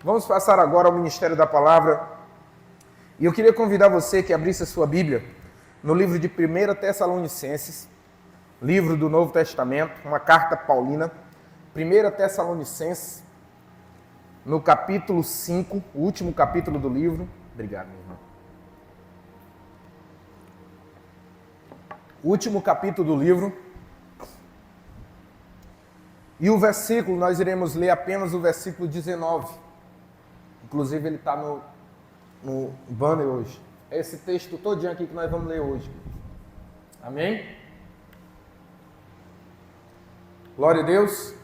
Vamos passar agora ao Ministério da Palavra. E eu queria convidar você que abrisse a sua Bíblia no livro de 1 Tessalonicenses, livro do Novo Testamento, uma carta paulina. 1 Tessalonicenses, no capítulo 5, o último capítulo do livro. Obrigado, meu irmão. O último capítulo do livro. E o versículo, nós iremos ler apenas o versículo 19. Inclusive ele está no banner hoje. É esse texto todinho aqui que nós vamos ler hoje. Amém? Glória a Deus.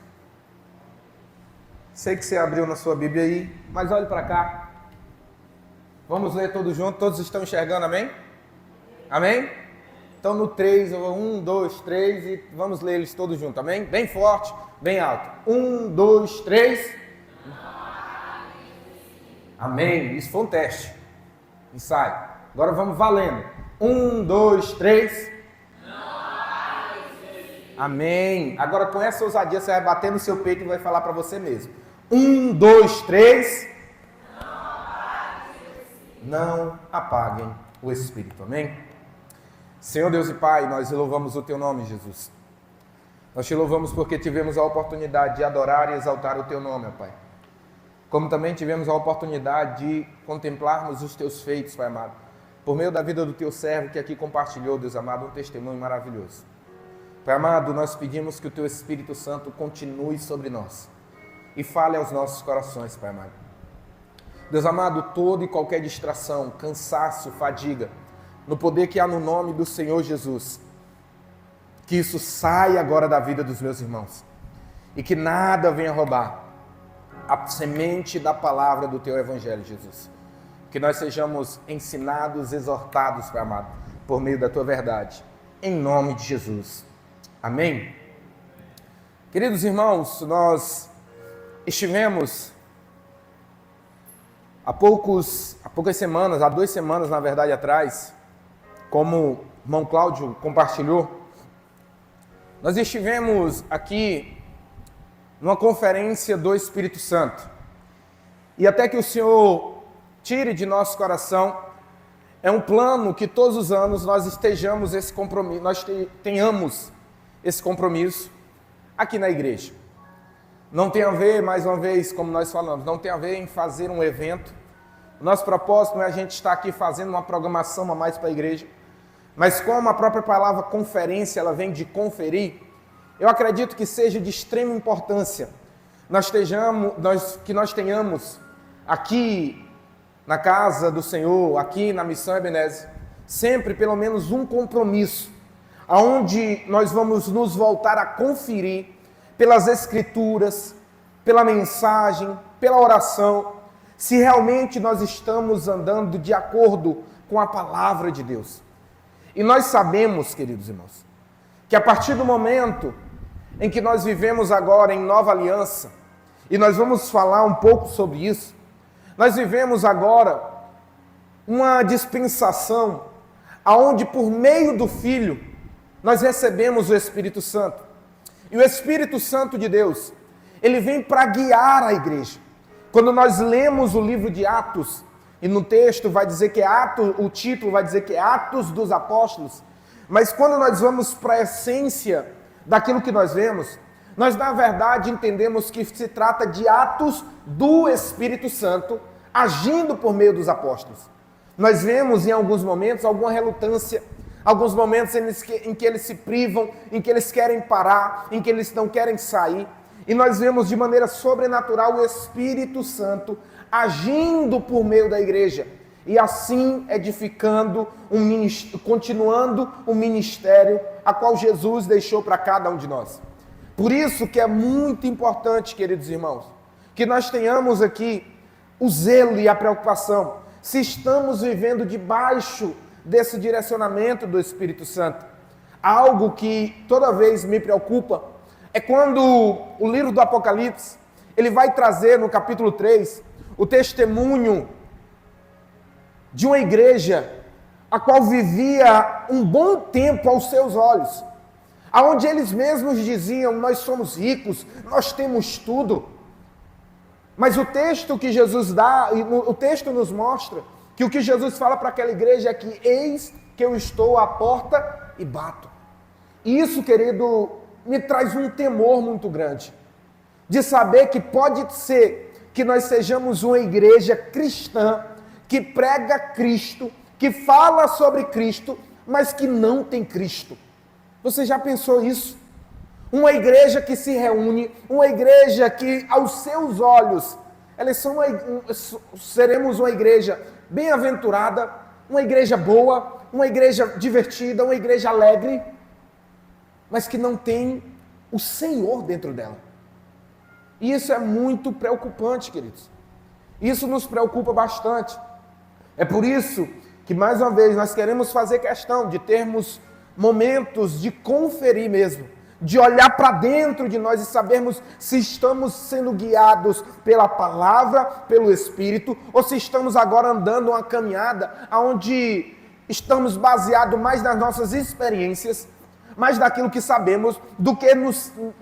Sei que você abriu na sua Bíblia aí, mas olhe para cá. Vamos ler todos juntos. Todos estão enxergando, amém? Amém? Então no 3, 1, 2, 3 e vamos ler eles todos juntos, amém? Bem forte, bem alto. 1, 2, 3. Amém. Isso foi um teste. Ensaio. Agora vamos valendo. 1, 2, 3. Amém. Agora com essa ousadia você vai bater no seu peito e vai falar para você mesmo. 1, 2, 3. Não apaguem o Espírito. Amém? Senhor Deus e Pai, nós louvamos o Teu nome, Jesus. Nós Te louvamos porque tivemos a oportunidade de adorar e exaltar o Teu nome, ó Pai. Como também tivemos a oportunidade de contemplarmos os Teus feitos, Pai amado, por meio da vida do Teu servo que aqui compartilhou, Deus amado, um testemunho maravilhoso. Pai amado, nós pedimos que o Teu Espírito Santo continue sobre nós e fale aos nossos corações, Pai amado. Deus amado, toda e qualquer distração, cansaço, fadiga, no poder que há no nome do Senhor Jesus, que isso saia agora da vida dos meus irmãos e que nada venha roubar a semente da palavra do Teu Evangelho, Jesus. Que nós sejamos ensinados, exortados, Pai amado, por meio da Tua verdade, em nome de Jesus. Amém? Queridos irmãos, nós estivemos há poucas semanas, há 2 semanas, na verdade, atrás, como o irmão Cláudio compartilhou, nós estivemos aqui numa conferência do Espírito Santo. E até que o Senhor tire de nosso coração, é um plano que todos os anos nós estejamos esse compromisso, nós tenhamos esse compromisso aqui na igreja. Não tem a ver, mais uma vez, como nós falamos, não tem a ver em fazer um evento. O nosso propósito não é a gente estar aqui fazendo uma programação a mais para a igreja, mas como a própria palavra conferência, ela vem de conferir, eu acredito que seja de extrema importância que nós tenhamos aqui na casa do Senhor, aqui na Missão Ebenezer, sempre pelo menos um compromisso, onde nós vamos nos voltar a conferir pelas Escrituras, pela mensagem, pela oração, se realmente nós estamos andando de acordo com a palavra de Deus. E nós sabemos, queridos irmãos, que a partir do momento em que nós vivemos agora em nova aliança, e nós vamos falar um pouco sobre isso, nós vivemos agora uma dispensação aonde por meio do Filho nós recebemos o Espírito Santo. E o Espírito Santo de Deus, ele vem para guiar a igreja. Quando nós lemos o livro de Atos, e no texto vai dizer que é Atos, o título vai dizer que é Atos dos Apóstolos, mas quando nós vamos para a essência daquilo que nós vemos, nós na verdade entendemos que se trata de atos do Espírito Santo agindo por meio dos apóstolos. Nós vemos em alguns momentos alguma relutância, alguns momentos em que eles se privam, em que eles querem parar, em que eles não querem sair, e nós vemos de maneira sobrenatural o Espírito Santo agindo por meio da igreja, e assim edificando, continuando o ministério a qual Jesus deixou para cada um de nós. Por isso que é muito importante, queridos irmãos, que nós tenhamos aqui o zelo e a preocupação, se estamos vivendo debaixo desse direcionamento do Espírito Santo. Algo que toda vez me preocupa é quando o livro do Apocalipse, ele vai trazer no capítulo 3, o testemunho de uma igreja a qual vivia um bom tempo aos seus olhos, aonde eles mesmos diziam: nós somos ricos, nós temos tudo. Mas o texto que Jesus dá, o texto nos mostra que o que Jesus fala para aquela igreja é que eis que eu estou à porta e bato. E isso, querido, me traz um temor muito grande, de saber que pode ser que nós sejamos uma igreja cristã, que prega Cristo, que fala sobre Cristo, mas que não tem Cristo. Você já pensou isso? Uma igreja que se reúne, uma igreja que aos seus olhos, seremos uma igreja bem-aventurada, uma igreja boa, uma igreja divertida, uma igreja alegre, mas que não tem o Senhor dentro dela. E isso é muito preocupante, queridos. Isso nos preocupa bastante. É por isso que, mais uma vez, nós queremos fazer questão de termos momentos de conferir mesmo, de olhar para dentro de nós e sabermos se estamos sendo guiados pela palavra, pelo Espírito, ou se estamos agora andando uma caminhada onde estamos baseados mais nas nossas experiências, mais daquilo que sabemos, do que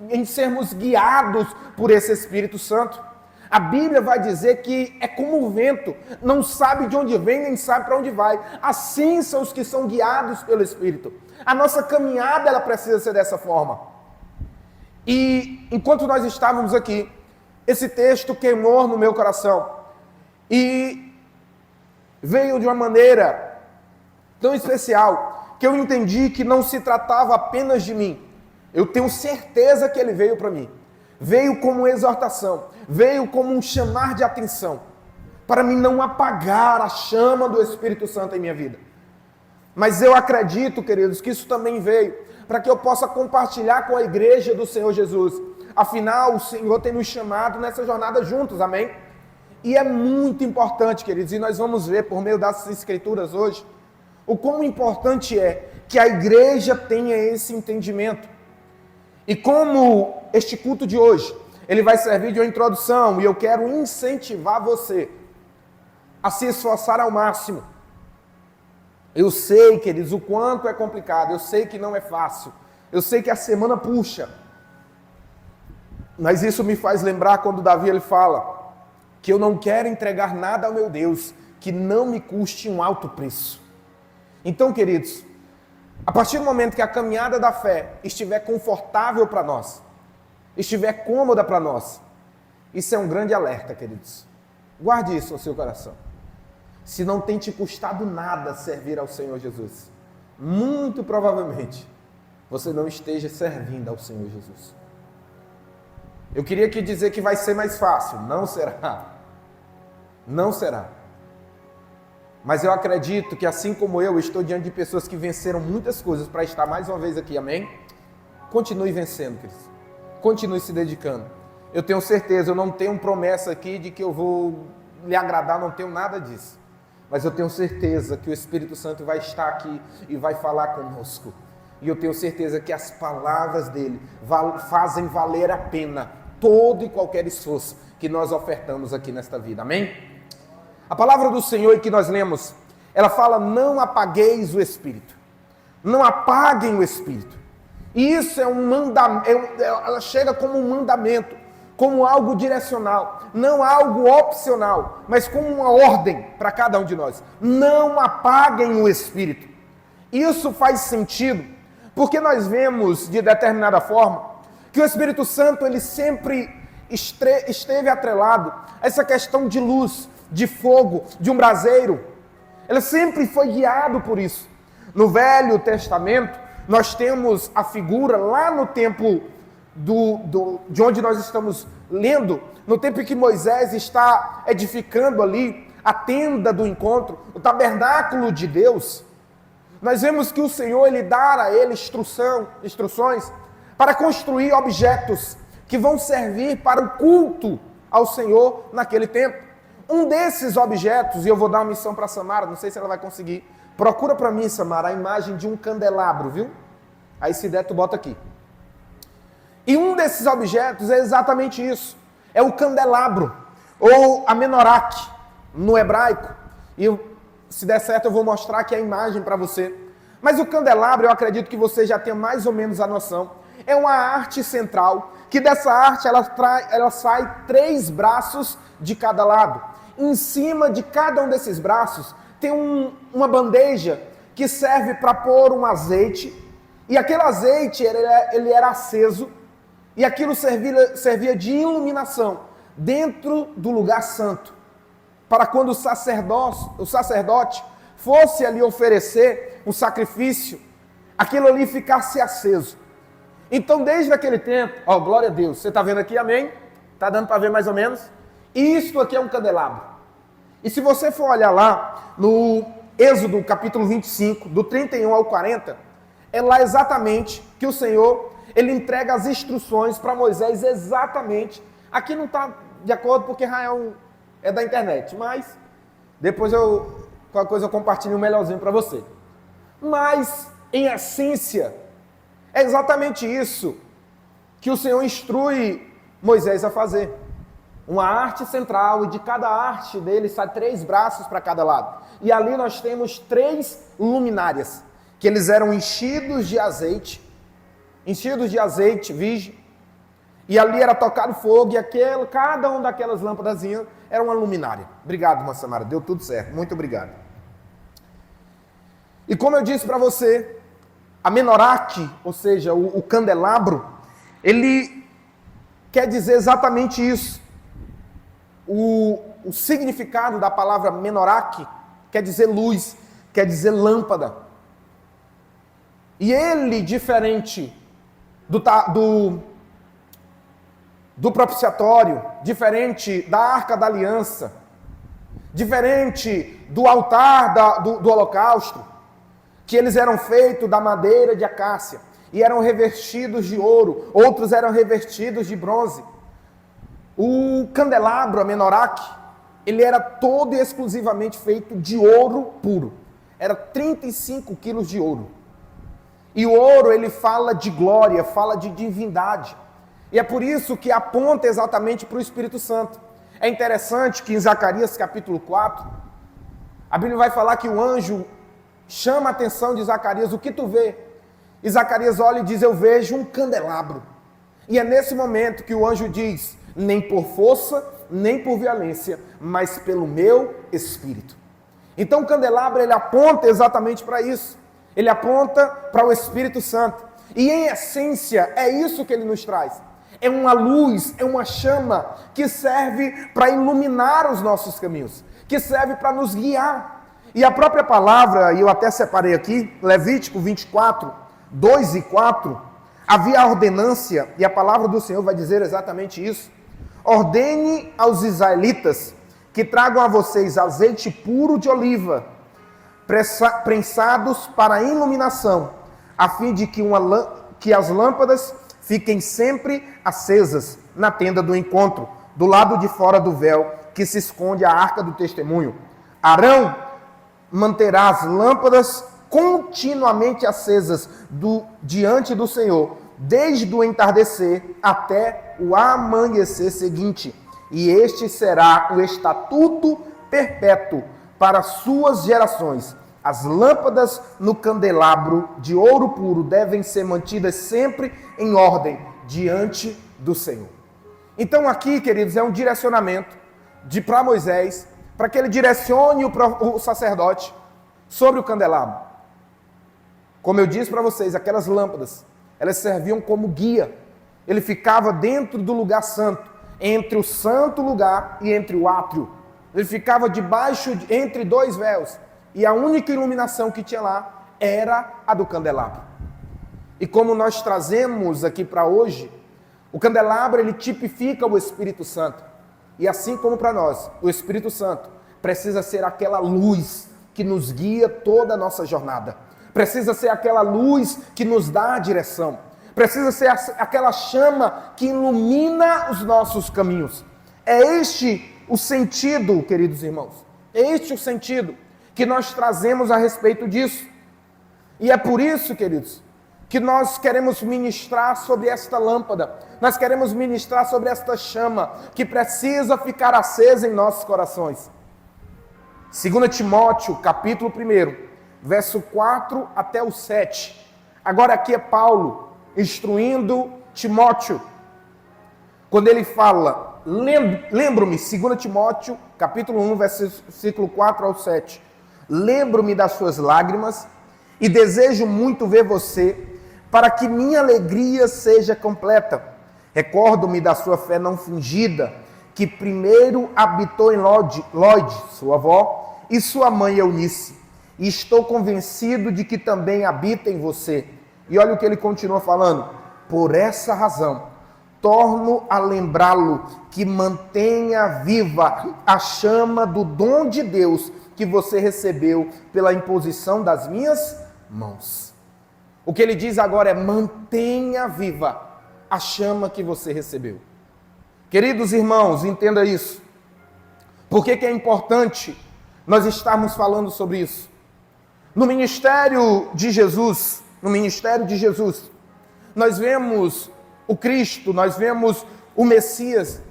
em sermos guiados por esse Espírito Santo. A Bíblia vai dizer que é como o vento, não sabe de onde vem, nem sabe para onde vai. Assim são os que são guiados pelo Espírito. A nossa caminhada, ela precisa ser dessa forma. E enquanto nós estávamos aqui, esse texto queimou no meu coração. E veio de uma maneira tão especial, que eu entendi que não se tratava apenas de mim. Eu tenho certeza que ele veio para mim. Veio como exortação, veio como um chamar de atenção, para mim não apagar a chama do Espírito Santo em minha vida. Mas eu acredito, queridos, que isso também veio para que eu possa compartilhar com a igreja do Senhor Jesus. Afinal, o Senhor tem nos chamado nessa jornada juntos, amém? E é muito importante, queridos, e nós vamos ver por meio das escrituras hoje, o quão importante é que a igreja tenha esse entendimento. E como este culto de hoje, ele vai servir de uma introdução, e eu quero incentivar você a se esforçar ao máximo. Eu sei, queridos, o quanto é complicado, eu sei que não é fácil, eu sei que a semana puxa, mas isso me faz lembrar quando Davi ele fala que eu não quero entregar nada ao meu Deus que não me custe um alto preço. Então, queridos, a partir do momento que a caminhada da fé estiver confortável para nós, estiver cômoda para nós, isso é um grande alerta, queridos. Guarde isso no seu coração. Se não tem te custado nada servir ao Senhor Jesus, muito provavelmente você não esteja servindo ao Senhor Jesus. Eu queria aqui dizer que vai ser mais fácil. Não será. Não será. Mas eu acredito que assim como eu estou diante de pessoas que venceram muitas coisas para estar mais uma vez aqui, amém? Continue vencendo, queridos. Continue se dedicando. Eu tenho certeza, eu não tenho promessa aqui de que eu vou lhe agradar, não tenho nada disso. Mas eu tenho certeza que o Espírito Santo vai estar aqui e vai falar conosco. E eu tenho certeza que as palavras dele fazem valer a pena todo e qualquer esforço que nós ofertamos aqui nesta vida, amém? A palavra do Senhor que nós lemos, ela fala, não apagueis o Espírito. Não apaguem o Espírito. E isso é um mandamento, ela chega como um mandamento, como algo direcional, não algo opcional, mas como uma ordem para cada um de nós. Não apaguem o Espírito. Isso faz sentido, porque nós vemos de determinada forma, que o Espírito Santo, ele sempre esteve atrelado a essa questão de luz, de fogo, de um braseiro. Ele sempre foi guiado por isso. No Velho Testamento, nós temos a figura lá no tempo de onde nós estamos lendo, no tempo em que Moisés está edificando ali a tenda do encontro, o tabernáculo de Deus. Nós vemos que o Senhor, ele dá a ele instruções para construir objetos que vão servir para o culto ao Senhor naquele tempo. Um desses objetos, e eu vou dar uma missão para a Samara, não sei se ela vai conseguir. Procura para mim, Samara, a imagem de um candelabro, viu? Aí se der, tu bota aqui. E um desses objetos é exatamente isso. É o candelabro, ou a menorach, no hebraico. E se der certo, eu vou mostrar aqui a imagem para você. Mas o candelabro, eu acredito que você já tenha mais ou menos a noção. É uma arte central que dessa haste ela sai 3 braços de cada lado. Em cima de cada um desses braços tem uma bandeja que serve para pôr um azeite, e aquele azeite ele era aceso, e aquilo servia de iluminação dentro do lugar santo, para quando o sacerdote fosse ali oferecer um sacrifício, aquilo ali ficasse aceso. Então, desde aquele tempo, glória a Deus, você está vendo aqui, amém? Está dando para ver mais ou menos? Isto aqui é um candelabro. E se você for olhar lá, no Êxodo capítulo 25, do 31 ao 40, é lá exatamente que o Senhor, ele entrega as instruções para Moisés exatamente. Aqui não está de acordo porque Israel é da internet, mas depois qualquer coisa eu compartilho um melhorzinho para você. Mas, em essência, é exatamente isso que o Senhor instrui Moisés a fazer. Uma haste central, e de cada haste dele sai 3 braços para cada lado. E ali nós temos 3 luminárias, que eles eram enchidos de azeite virgem, e ali era tocado fogo, e cada uma daquelas lâmpadazinhas era uma luminária. Obrigado, irmã Samara, deu tudo certo, muito obrigado. E como eu disse para você, a menorá, ou seja, o candelabro, ele quer dizer exatamente isso. O significado da palavra menorá quer dizer luz, quer dizer lâmpada. E ele, diferente do propiciatório, diferente da arca da aliança, diferente do altar do holocausto, que eles eram feitos da madeira de acácia e eram revestidos de ouro, outros eram revestidos de bronze. O candelabro, a menorá, ele era todo e exclusivamente feito de ouro puro. Era 35 quilos de ouro. E o ouro, ele fala de glória, fala de divindade. E é por isso que aponta exatamente para o Espírito Santo. É interessante que em Zacarias capítulo 4, a Bíblia vai falar que o anjo chama a atenção de Zacarias: o que tu vê? E Zacarias olha e diz: eu vejo um candelabro. E é nesse momento que o anjo diz: nem por força, nem por violência, mas pelo meu Espírito. Então o candelabro, ele aponta exatamente para isso. Ele aponta para o Espírito Santo. E em essência, é isso que ele nos traz. É uma luz, é uma chama que serve para iluminar os nossos caminhos, que serve para nos guiar. E a própria palavra, e eu até separei aqui, Levítico 24, 2 e 4, havia a ordenância, e a palavra do Senhor vai dizer exatamente isso: ordene aos israelitas que tragam a vocês azeite puro de oliva, prensados para a iluminação, a fim de que as lâmpadas fiquem sempre acesas na tenda do encontro, do lado de fora do véu, que se esconde a arca do testemunho. Arão manterá as lâmpadas continuamente acesas diante do Senhor, desde o entardecer até o amanhecer seguinte. E este será o estatuto perpétuo para suas gerações. As lâmpadas no candelabro de ouro puro devem ser mantidas sempre em ordem diante do Senhor. Então aqui, queridos, é um direcionamento para Moisés, para que ele direcione o sacerdote sobre o candelabro. Como eu disse para vocês, aquelas lâmpadas, elas serviam como guia. Ele ficava dentro do lugar santo, entre o santo lugar e entre o átrio. Ele ficava entre 2 véus. E a única iluminação que tinha lá era a do candelabro. E como nós trazemos aqui para hoje, o candelabro, ele tipifica o Espírito Santo. E assim como para nós, o Espírito Santo precisa ser aquela luz que nos guia toda a nossa jornada. Precisa ser aquela luz que nos dá a direção. Precisa ser aquela chama que ilumina os nossos caminhos. É este o sentido, queridos irmãos. É este o sentido que nós trazemos a respeito disso. E é por isso, queridos, que nós queremos ministrar sobre esta lâmpada. Nós queremos ministrar sobre esta chama que precisa ficar acesa em nossos corações. 2 Timóteo, capítulo 1, verso 4 até o 7. Agora aqui é Paulo instruindo Timóteo. quando ele fala, lembro-me, 2 Timóteo, capítulo 1, versículo 4 ao 7, lembro-me das suas lágrimas e desejo muito ver você, para que minha alegria seja completa. Recordo-me da sua fé não fingida, que primeiro habitou em Lode, sua avó, e sua mãe Eunice. E estou convencido de que também habita em você. E olha o que ele continua falando. Por essa razão, torno a lembrá-lo que mantenha viva a chama do dom de Deus que você recebeu pela imposição das minhas mãos. O que ele diz agora é: mantenha viva a chama que você recebeu. Queridos irmãos, entenda isso. Por que é importante nós estarmos falando sobre isso? No ministério de Jesus, nós vemos o Cristo, nós vemos o Messias,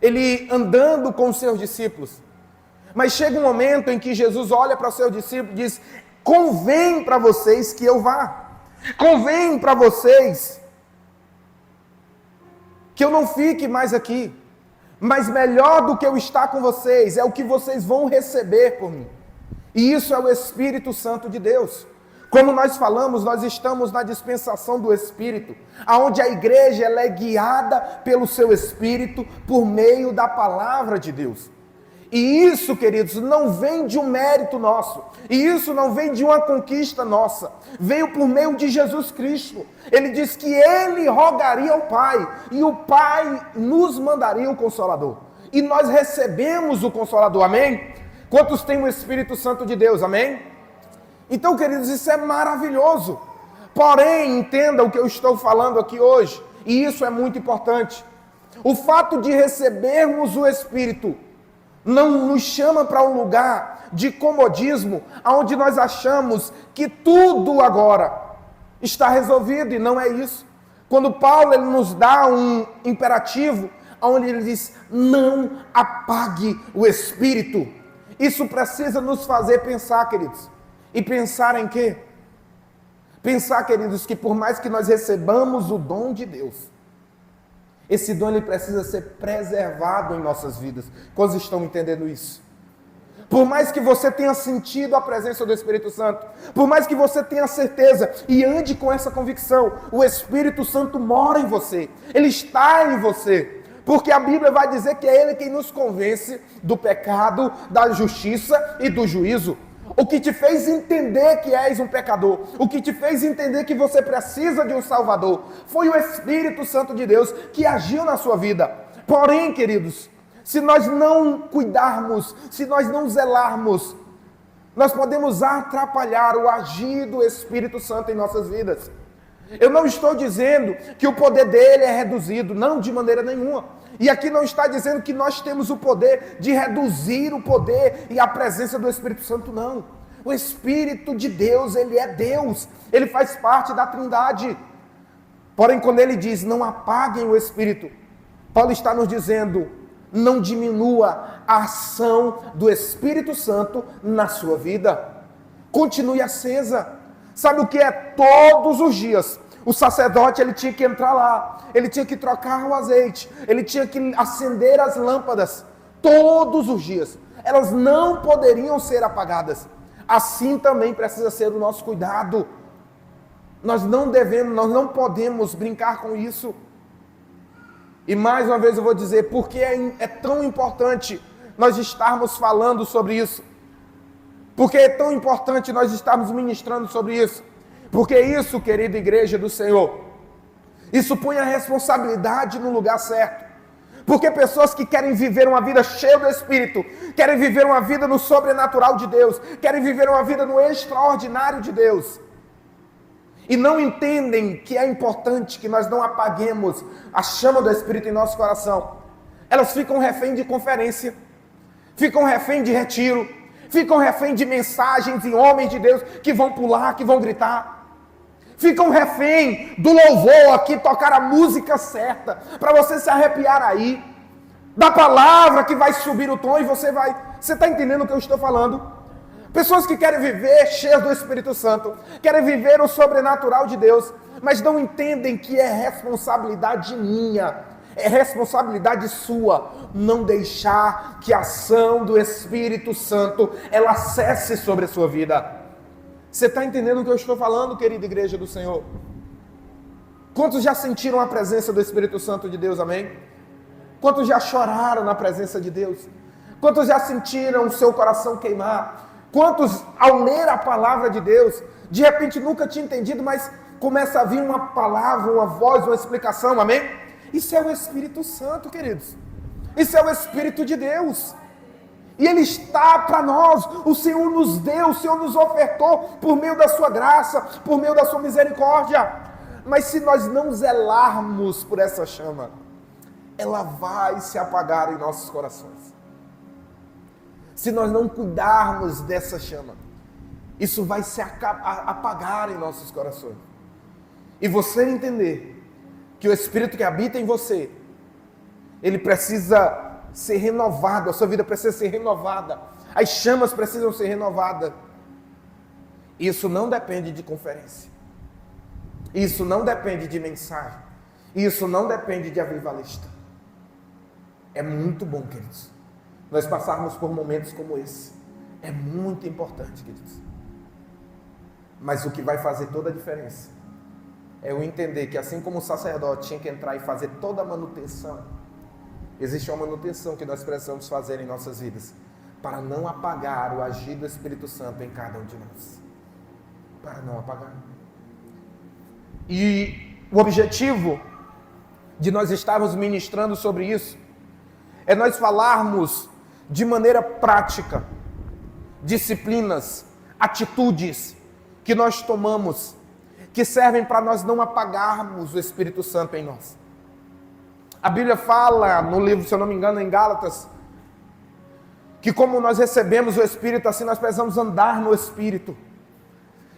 ele andando com os seus discípulos. Mas chega um momento em que Jesus olha para os seus discípulos e diz: convém para vocês que eu vá. Convém para vocês que eu não fique mais aqui. Mas melhor do que eu estar com vocês é o que vocês vão receber por mim. E isso é o Espírito Santo de Deus. Como nós falamos, nós estamos na dispensação do Espírito, onde a igreja ela é guiada pelo seu Espírito por meio da palavra de Deus. E isso, queridos, não vem de um mérito nosso. E isso não vem de uma conquista nossa. Veio por meio de Jesus Cristo. Ele diz que ele rogaria ao Pai. E o Pai nos mandaria o Consolador. E nós recebemos o Consolador, amém? Quantos têm o Espírito Santo de Deus, amém? Então, queridos, isso é maravilhoso. Porém, entenda o que eu estou falando aqui hoje. E isso é muito importante. O fato de recebermos o Espírito não nos chama para um lugar de comodismo, onde nós achamos que tudo agora está resolvido, e não é isso. Quando Paulo ele nos dá um imperativo, onde ele diz: não apague o Espírito. Isso precisa nos fazer pensar, queridos. E pensar em quê? Pensar, queridos, que por mais que nós recebamos o dom de Deus, esse dom ele precisa ser preservado em nossas vidas. Quantos estão entendendo isso? Por mais que você tenha sentido a presença do Espírito Santo, por mais que você tenha certeza e ande com essa convicção, o Espírito Santo mora em você, ele está em você. Porque a Bíblia vai dizer que é ele quem nos convence do pecado, da justiça e do juízo. O que te fez entender que és um pecador, o que te fez entender que você precisa de um Salvador, foi o Espírito Santo de Deus que agiu na sua vida. Porém, queridos, se nós não cuidarmos, se nós não zelarmos, nós podemos atrapalhar o agir do Espírito Santo em nossas vidas. Eu não estou dizendo que o poder dele é reduzido, não, de maneira nenhuma. E aqui não está dizendo que nós temos o poder de reduzir o poder e a presença do Espírito Santo, não. O Espírito de Deus, ele é Deus, ele faz parte da Trindade. Porém, quando ele diz, não apaguem o Espírito, Paulo está nos dizendo, não diminua a ação do Espírito Santo na sua vida. Continue acesa. Sabe o que é? Todos os dias, o sacerdote ele tinha que entrar lá, ele tinha que trocar o azeite, ele tinha que acender as lâmpadas, todos os dias. Elas não poderiam ser apagadas. Assim também precisa ser o nosso cuidado. Nós não podemos brincar com isso. E mais uma vez eu vou dizer, por que é tão importante nós estarmos falando sobre isso? Porque é tão importante nós estarmos ministrando sobre isso? Porque isso, querida igreja do Senhor, isso põe a responsabilidade no lugar certo. Porque pessoas que querem viver uma vida cheia do Espírito, querem viver uma vida no sobrenatural de Deus, querem viver uma vida no extraordinário de Deus, e não entendem que é importante que nós não apaguemos a chama do Espírito em nosso coração, elas ficam refém de conferência, ficam refém de retiro, ficam refém de mensagens e homens de Deus que vão pular, que vão gritar. Ficam refém do louvor aqui, tocar a música certa, para você se arrepiar aí, da palavra que vai subir o tom e você está entendendo o que eu estou falando? Pessoas que querem viver cheias do Espírito Santo, querem viver o sobrenatural de Deus, mas não entendem que é responsabilidade minha, é responsabilidade sua não deixar que a ação do Espírito Santo ela cesse sobre a sua vida. Você está entendendo o que eu estou falando, querida igreja do Senhor? Quantos já sentiram a presença do Espírito Santo de Deus, amém? Quantos já choraram na presença de Deus? Quantos já sentiram o seu coração queimar? Quantos, ao ler a palavra de Deus, de repente nunca tinha entendido, mas começa a vir uma palavra, uma voz, uma explicação, amém? Isso é o Espírito Santo, queridos. Isso é o Espírito de Deus. E Ele está para nós, o Senhor nos deu, o Senhor nos ofertou por meio da sua graça, por meio da sua misericórdia. Mas se nós não zelarmos por essa chama, ela vai se apagar em nossos corações. Se nós não cuidarmos dessa chama, isso vai se apagar em nossos corações. E você entender que o Espírito que habita em você, ele precisa ser renovado, a sua vida precisa ser renovada, as chamas precisam ser renovadas. Isso não depende de conferência, isso não depende de mensagem, isso não depende de avivalista. É muito bom, queridos, nós passarmos por momentos como esse. É muito importante, queridos. Mas o que vai fazer toda a diferença é eu entender que assim como o sacerdote tinha que entrar e fazer toda a manutenção, existe uma manutenção que nós precisamos fazer em nossas vidas para não apagar o agir do Espírito Santo em cada um de nós. Para não apagar. E o objetivo de nós estarmos ministrando sobre isso é nós falarmos de maneira prática, disciplinas, atitudes que nós tomamos, que servem para nós não apagarmos o Espírito Santo em nós. A Bíblia fala no livro, se eu não me engano, em Gálatas, que como nós recebemos o Espírito, assim nós precisamos andar no Espírito.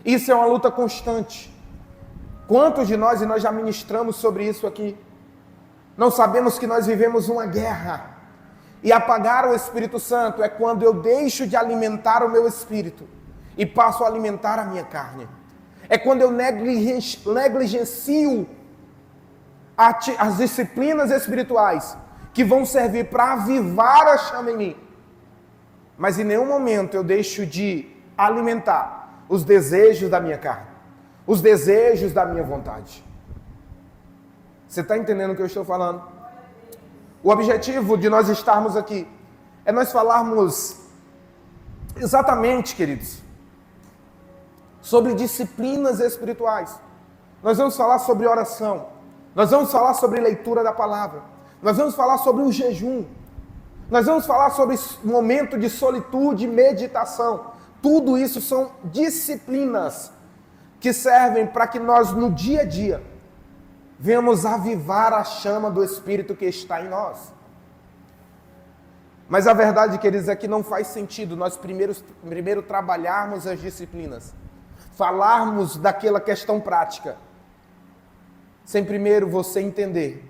Isso é uma luta constante. Quantos de nós, e nós já ministramos sobre isso aqui, não sabemos que nós vivemos uma guerra? E apagar o Espírito Santo é quando eu deixo de alimentar o meu espírito e passo a alimentar a minha carne. É quando eu negligencio as disciplinas espirituais que vão servir para avivar a chama em mim. Mas em nenhum momento eu deixo de alimentar os desejos da minha carne, os desejos da minha vontade. Você está entendendo o que eu estou falando? O objetivo de nós estarmos aqui é nós falarmos exatamente, queridos, sobre disciplinas espirituais. Nós vamos falar sobre oração, nós vamos falar sobre leitura da palavra, nós vamos falar sobre o jejum, nós vamos falar sobre momento de solitude e meditação. Tudo isso são disciplinas que servem para que nós no dia a dia venhamos avivar a chama do Espírito que está em nós. Mas a verdade, queridos, é que não faz sentido nós primeiro trabalharmos as disciplinas, falarmos daquela questão prática, sem primeiro você entender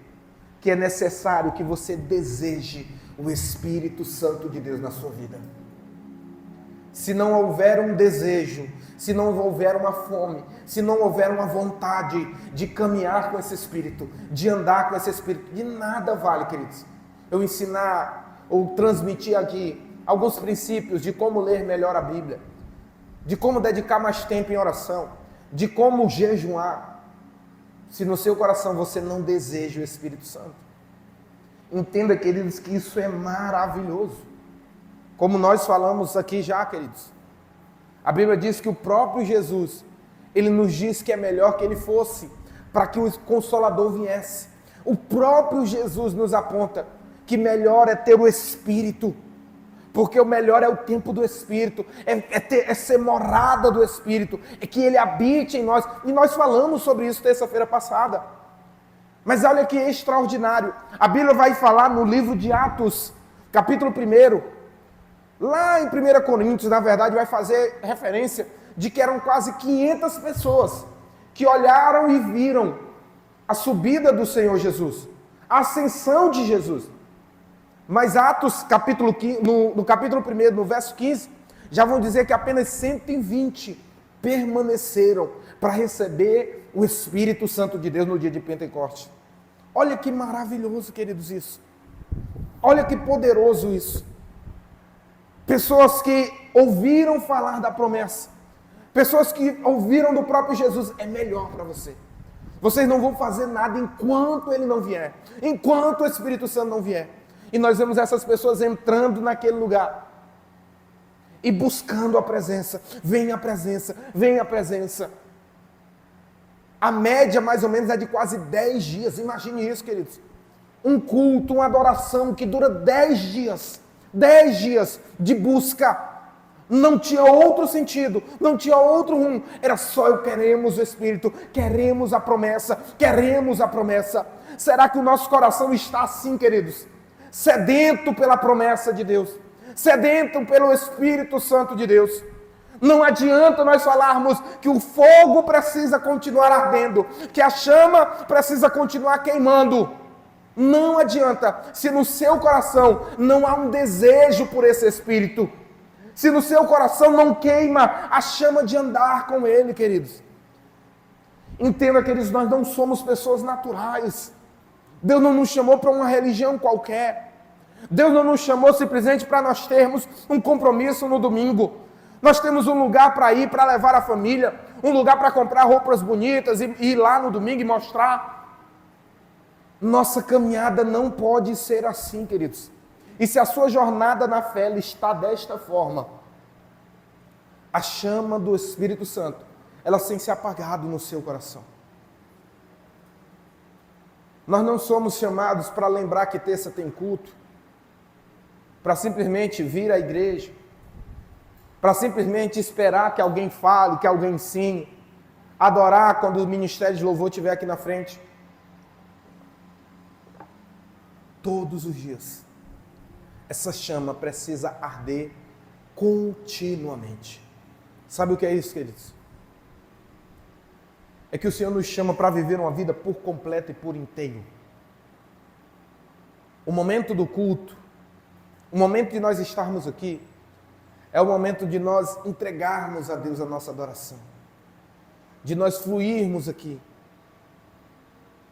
que é necessário que você deseje o Espírito Santo de Deus na sua vida. Se não houver um desejo, se não houver uma fome, se não houver uma vontade de caminhar com esse Espírito, de andar com esse Espírito, de nada vale, queridos, eu ensinar ou transmitir aqui alguns princípios de como ler melhor a Bíblia, de como dedicar mais tempo em oração, de como jejuar, se no seu coração você não deseja o Espírito Santo. Entenda, queridos, que isso é maravilhoso. Como nós falamos aqui já, queridos, a Bíblia diz que o próprio Jesus, Ele nos diz que é melhor que Ele fosse, para que o Consolador viesse. O próprio Jesus nos aponta que melhor é ter o Espírito, porque o melhor é o tempo do Espírito, é ser morada do Espírito, é que Ele habite em nós, e nós falamos sobre isso terça-feira passada. Mas olha que extraordinário, a Bíblia vai falar no livro de Atos, capítulo 1, lá em 1 Coríntios, na verdade, vai fazer referência de que eram quase 500 pessoas que olharam e viram a subida do Senhor Jesus, a ascensão de Jesus. Mas Atos, capítulo 15, no capítulo 1, no verso 15, já vão dizer que apenas 120 permaneceram para receber o Espírito Santo de Deus no dia de Pentecostes. Olha que maravilhoso, queridos, isso. Olha que poderoso isso. Pessoas que ouviram falar da promessa, pessoas que ouviram do próprio Jesus, é melhor para você. Vocês não vão fazer nada enquanto Ele não vier, enquanto o Espírito Santo não vier. E nós vemos essas pessoas entrando naquele lugar e buscando a presença. Vem a presença, vem a presença. A média mais ou menos é de quase 10 dias, imagine isso, queridos. Um culto, uma adoração que dura 10 dias. 10 dias de busca. Não tinha outro sentido, não tinha outro rumo. Era só queremos o Espírito, queremos a promessa, queremos a promessa. Será que o nosso coração está assim, queridos? Sedento pela promessa de Deus, sedento pelo Espírito Santo de Deus. Não adianta nós falarmos que o fogo precisa continuar ardendo, que a chama precisa continuar queimando. Não adianta, se no seu coração não há um desejo por esse Espírito, se no seu coração não queima a chama de andar com Ele, queridos. Entenda, queridos, nós não somos pessoas naturais. Deus não nos chamou para uma religião qualquer. Deus não nos chamou simplesmente para nós termos um compromisso no domingo. Nós temos um lugar para ir, para levar a família, um lugar para comprar roupas bonitas e ir lá no domingo e mostrar. Nossa caminhada não pode ser assim, queridos. E se a sua jornada na fé está desta forma, a chama do Espírito Santo, ela tem se apagado no seu coração. Nós não somos chamados para lembrar que terça tem culto, para simplesmente vir à igreja, para simplesmente esperar que alguém fale, que alguém ensine, adorar quando o ministério de louvor estiver aqui na frente. Todos os dias, essa chama precisa arder continuamente. Sabe o que é isso, queridos? É que o Senhor nos chama para viver uma vida por completo e por inteiro. O momento do culto, o momento de nós estarmos aqui, é o momento de nós entregarmos a Deus a nossa adoração, de nós fluirmos aqui,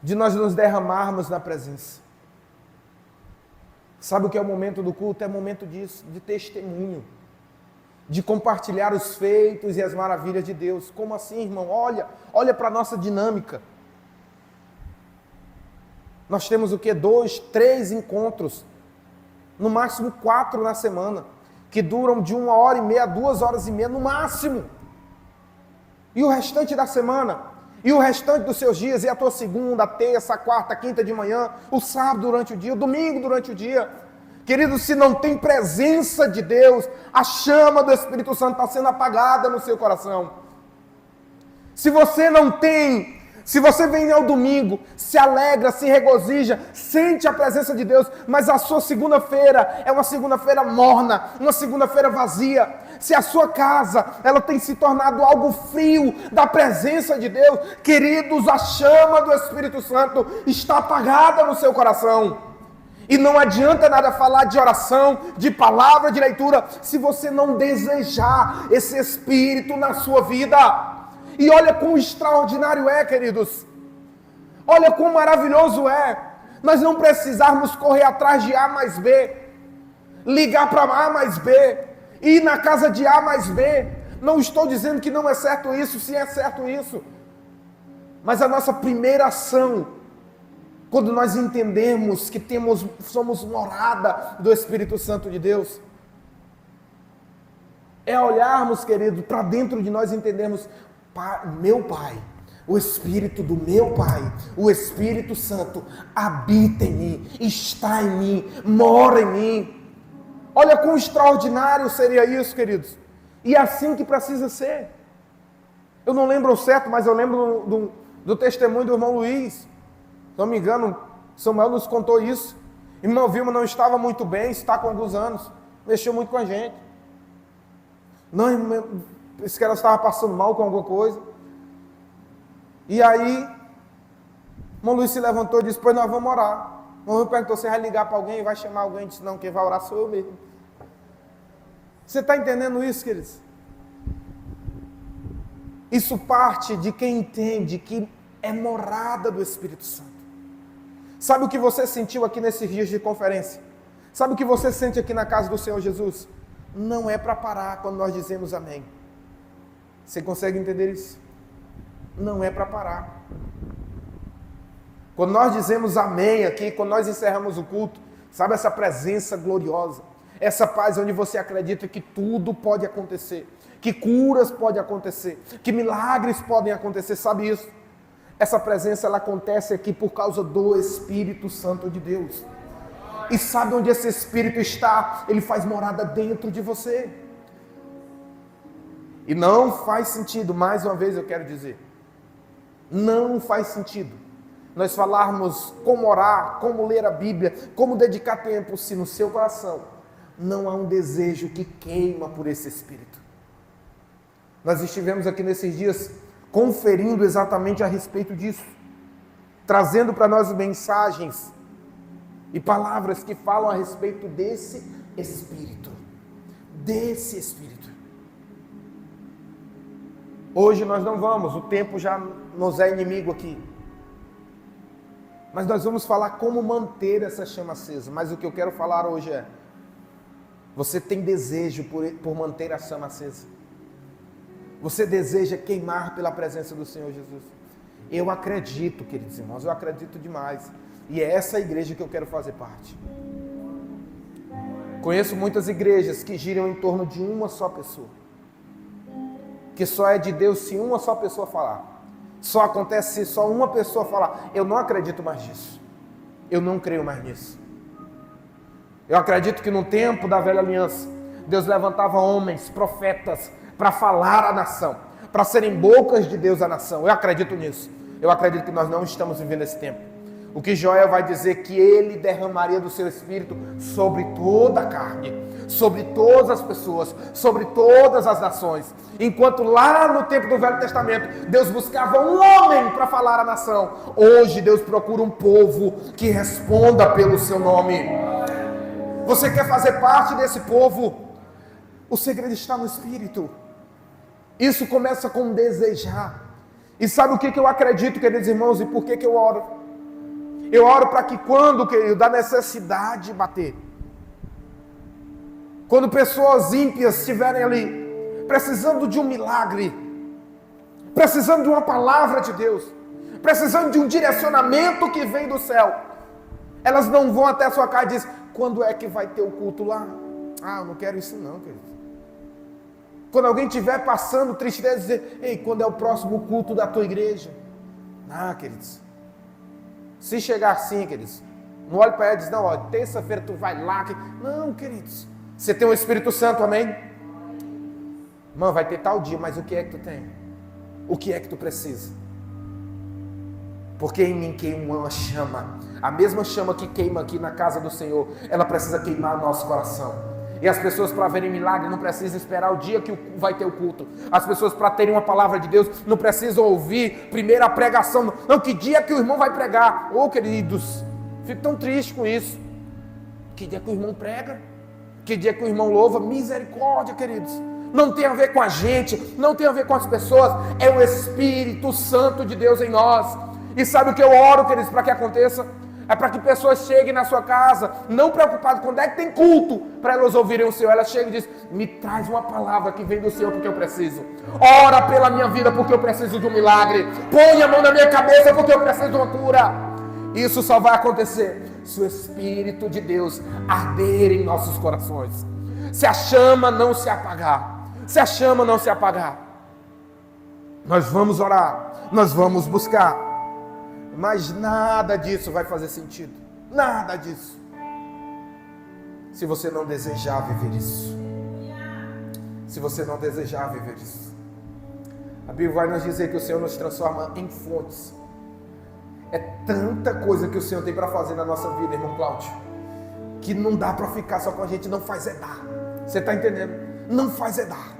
de nós nos derramarmos na presença. Sabe o que é o momento do culto? É o momento disso, de testemunho, de compartilhar os feitos e as maravilhas de Deus. Como assim, irmão? Olha para a nossa dinâmica. Nós temos o quê? 2, 3 encontros, no máximo 4 na semana, que duram de 1h30 a 2h30 no máximo. E o restante da semana? E o restante dos seus dias? E a tua segunda, terça, quarta, quinta de manhã, o sábado durante o dia, o domingo durante o dia? Querido, se não tem presença de Deus, a chama do Espírito Santo está sendo apagada no seu coração. Se você não tem, se você vem ao domingo, se alegra, se regozija, sente a presença de Deus, mas a sua segunda-feira é uma segunda-feira morna, uma segunda-feira vazia. Se a sua casa, ela tem se tornado algo frio da presença de Deus, queridos, a chama do Espírito Santo está apagada no seu coração. E não adianta nada falar de oração, de palavra, de leitura, se você não desejar esse Espírito na sua vida. E olha quão extraordinário é, queridos. Olha quão maravilhoso é nós não precisarmos correr atrás de A mais B, ligar para A mais B, ir na casa de A mais B. Não estou dizendo que não é certo isso, sim é certo isso. Mas a nossa primeira ação, quando nós entendemos que somos morada do Espírito Santo de Deus, é olharmos, querido, para dentro de nós e entendermos: meu Pai, o Espírito do meu Pai, o Espírito Santo, habita em mim, está em mim, mora em mim. Olha quão extraordinário seria isso, queridos. E é assim que precisa ser. Eu não lembro o certo, mas eu lembro do testemunho do irmão Luiz. Se não me engano, Samuel nos contou isso. Irmão Vilma não estava muito bem, está com alguns anos, mexeu muito com a gente. Não, irmão, disse que ela estava passando mal com alguma coisa. E aí, o irmão Luiz se levantou e disse: pois nós vamos orar. O irmão Luiz perguntou: você vai ligar para alguém? Vai chamar alguém? Disse: não, quem vai orar sou eu mesmo. Você está entendendo isso, queridos? Isso parte de quem entende que é morada do Espírito Santo. Sabe o que você sentiu aqui nesses dias de conferência? Sabe o que você sente aqui na casa do Senhor Jesus? Não é para parar quando nós dizemos amém. Você consegue entender isso? Não é para parar. Quando nós dizemos amém aqui, quando nós encerramos o culto, sabe essa presença gloriosa, essa paz onde você acredita que tudo pode acontecer, que curas podem acontecer, que milagres podem acontecer, sabe isso? Essa presença ela acontece aqui por causa do Espírito Santo de Deus. E sabe onde esse Espírito está? Ele faz morada dentro de você. E não faz sentido, mais uma vez eu quero dizer, não faz sentido nós falarmos como orar, como ler a Bíblia, como dedicar tempo, se no seu coração não há um desejo que queima por esse Espírito. Nós estivemos aqui nesses dias conferindo exatamente a respeito disso, trazendo para nós mensagens e palavras que falam a respeito desse Espírito, Hoje nós não vamos, o tempo já nos é inimigo aqui, mas nós vamos falar como manter essa chama acesa. Mas o que eu quero falar hoje é, você tem desejo por manter a chama acesa? Você deseja queimar pela presença do Senhor Jesus? Eu acredito, queridos irmãos, eu acredito demais. E é essa igreja que eu quero fazer parte. Conheço muitas igrejas que giram em torno de uma só pessoa. Que só é de Deus se uma só pessoa falar. Só acontece se só uma pessoa falar. Eu não acredito mais nisso. Eu não creio mais nisso. Eu acredito que no tempo da velha aliança, Deus levantava homens, profetas, para falar à nação, para serem bocas de Deus à nação. Eu acredito nisso. Eu acredito que nós não estamos vivendo esse tempo. O que Joel vai dizer que ele derramaria do seu Espírito sobre toda a carne, sobre todas as pessoas, sobre todas as nações. Enquanto lá no tempo do Velho Testamento, Deus buscava um homem para falar à nação. Hoje Deus procura um povo que responda pelo seu nome. Você quer fazer parte desse povo? O segredo está no Espírito. Isso começa com desejar. E sabe o que eu acredito, queridos irmãos, e por que eu oro? Eu oro para que quando, querido, da necessidade bater, quando pessoas ímpias estiverem ali, precisando de um milagre, precisando de uma palavra de Deus, precisando de um direcionamento que vem do céu, elas não vão até a sua casa e dizem, quando é que vai ter o culto lá? Ah, eu não quero isso não, querido. Quando alguém estiver passando tristeza, dizer, ei, quando é o próximo culto da tua igreja? Ah, queridos, se chegar assim, queridos, não olhe para ela e diz, não, ó, terça-feira tu vai lá. Não, queridos, você tem o Espírito Santo, amém? Mano, vai ter tal dia, mas o que é que tu tem? O que é que tu precisa? Porque em mim queima uma chama, a mesma chama que queima aqui na casa do Senhor, ela precisa queimar o nosso coração. E as pessoas para verem milagre não precisam esperar o dia que vai ter o culto. As pessoas para terem uma palavra de Deus não precisam ouvir primeiro a pregação. Não, que dia que o irmão vai pregar? Ô, queridos, fico tão triste com isso. Que dia que o irmão prega? Que dia que o irmão louva? Misericórdia, queridos. Não tem a ver com a gente, não tem a ver com as pessoas. É o Espírito Santo de Deus em nós. E sabe o que eu oro, queridos, para que aconteça? É para que pessoas cheguem na sua casa, não preocupadas quando é que tem culto, para elas ouvirem o Senhor. Elas chegam e dizem, me traz uma palavra que vem do Senhor porque eu preciso. Ora pela minha vida porque eu preciso de um milagre. Põe a mão na minha cabeça porque eu preciso de uma cura. Isso só vai acontecer se o Espírito de Deus arder em nossos corações. Se a chama não se apagar. Se a chama não se apagar. Nós vamos orar, nós vamos buscar. Mas nada disso vai fazer sentido. Nada disso. Se você não desejar viver isso. Se você não desejar viver isso. A Bíblia vai nos dizer que o Senhor nos transforma em fontes. É tanta coisa que o Senhor tem para fazer na nossa vida, irmão Cláudio, que não dá para ficar só com a gente, não faz é dar. Você está entendendo? Não faz é dar.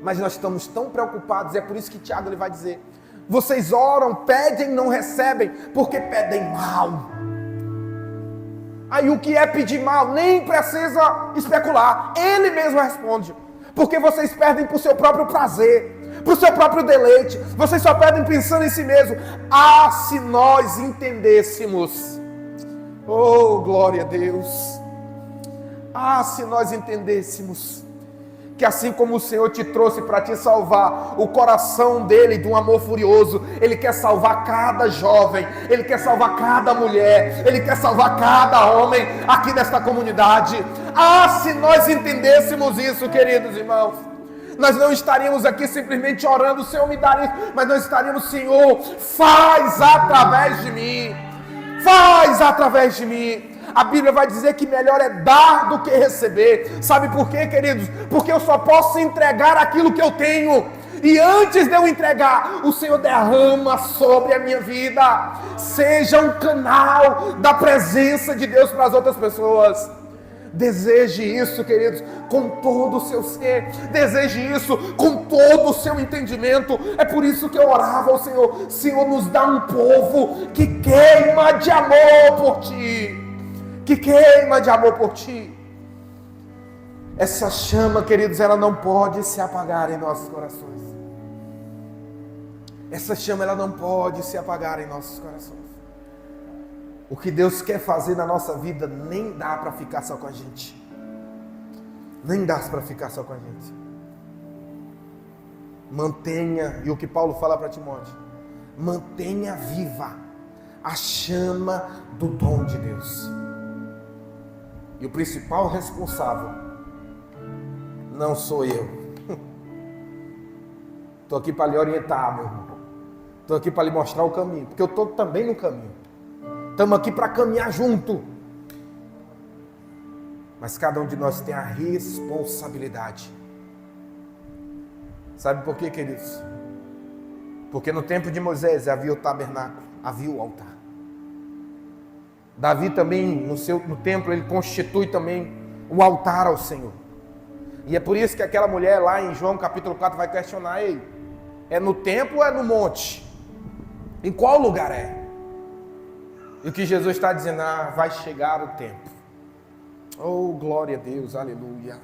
Mas nós estamos tão preocupados, é por isso que Tiago ele vai dizer, vocês oram, pedem, não recebem, porque pedem mal. Aí o que é pedir mal? Nem precisa especular, ele mesmo responde. Porque vocês pedem para o seu próprio prazer, para o seu próprio deleite. Vocês só pedem pensando em si mesmo. Ah, se nós entendêssemos Oh, glória a Deus. Ah, se nós entendêssemos que assim como o Senhor te trouxe para te salvar, o coração dele, de um amor furioso, ele quer salvar cada jovem, ele quer salvar cada mulher, ele quer salvar cada homem aqui desta comunidade. Ah, se nós entendêssemos isso, queridos irmãos, nós não estaríamos aqui simplesmente orando, Senhor me dá isso, mas nós estaríamos, Senhor, faz através de mim, faz através de mim. A Bíblia vai dizer que melhor é dar do que receber. Sabe por quê, queridos? Porque eu só posso entregar aquilo que eu tenho. E antes de eu entregar, o Senhor derrama sobre a minha vida. Seja um canal da presença de Deus para as outras pessoas. Deseje isso, queridos, com todo o seu ser. Deseje isso com todo o seu entendimento. É por isso que eu orava ao Senhor: Senhor, nos dá um povo que queima de amor por Ti. Que queima de amor por Ti. Essa chama, queridos, ela não pode se apagar em nossos corações. Essa chama, ela não pode se apagar em nossos corações. O que Deus quer fazer na nossa vida nem dá para ficar só com a gente. Nem dá para ficar só com a gente. Mantenha, e o que Paulo fala para Timóteo: mantenha viva a chama do dom de Deus. E o principal responsável não sou eu. Estou aqui para lhe orientar, meu irmão. Estou aqui para lhe mostrar o caminho, porque eu estou também no caminho. Estamos aqui para caminhar junto. Mas cada um de nós tem a responsabilidade. Sabe por quê, queridos? Porque no tempo de Moisés havia o tabernáculo, havia o altar. Davi também, no templo, ele constitui também um altar ao Senhor. E é por isso que aquela mulher lá em João capítulo 4 vai questionar ele: é no templo ou é no monte? Em qual lugar é? E o que Jesus está dizendo: vai chegar o tempo. Oh, glória a Deus, aleluia.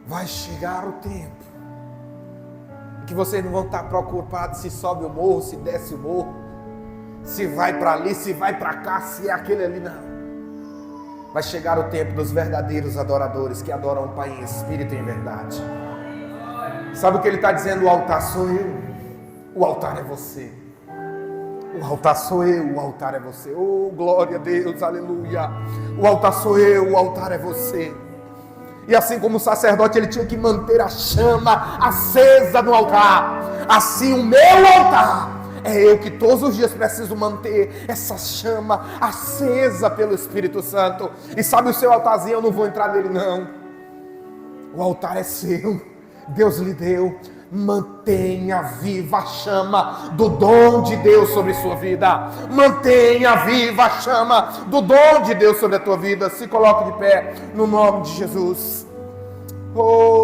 Vai chegar o tempo que vocês não vão estar preocupados se sobe o morro, se desce o morro, se vai para ali, se vai para cá, se é aquele ali, não. Vai chegar o tempo dos verdadeiros adoradores que adoram o Pai em espírito e em verdade. Sabe o que ele está dizendo? O altar sou eu, o altar é você. O altar sou eu, o altar é você. Oh, glória a Deus, aleluia. O altar sou eu, o altar é você. E assim como o sacerdote, ele tinha que manter a chama acesa no altar, assim o meu altar é eu que todos os dias preciso manter essa chama acesa pelo Espírito Santo. E sabe o seu altarzinho? Eu não vou entrar nele não. O altar é seu, Deus lhe deu. Mantenha viva a chama do dom de Deus sobre sua vida. Mantenha viva a chama do dom de Deus sobre a tua vida. Se coloque de pé no nome de Jesus. Oh.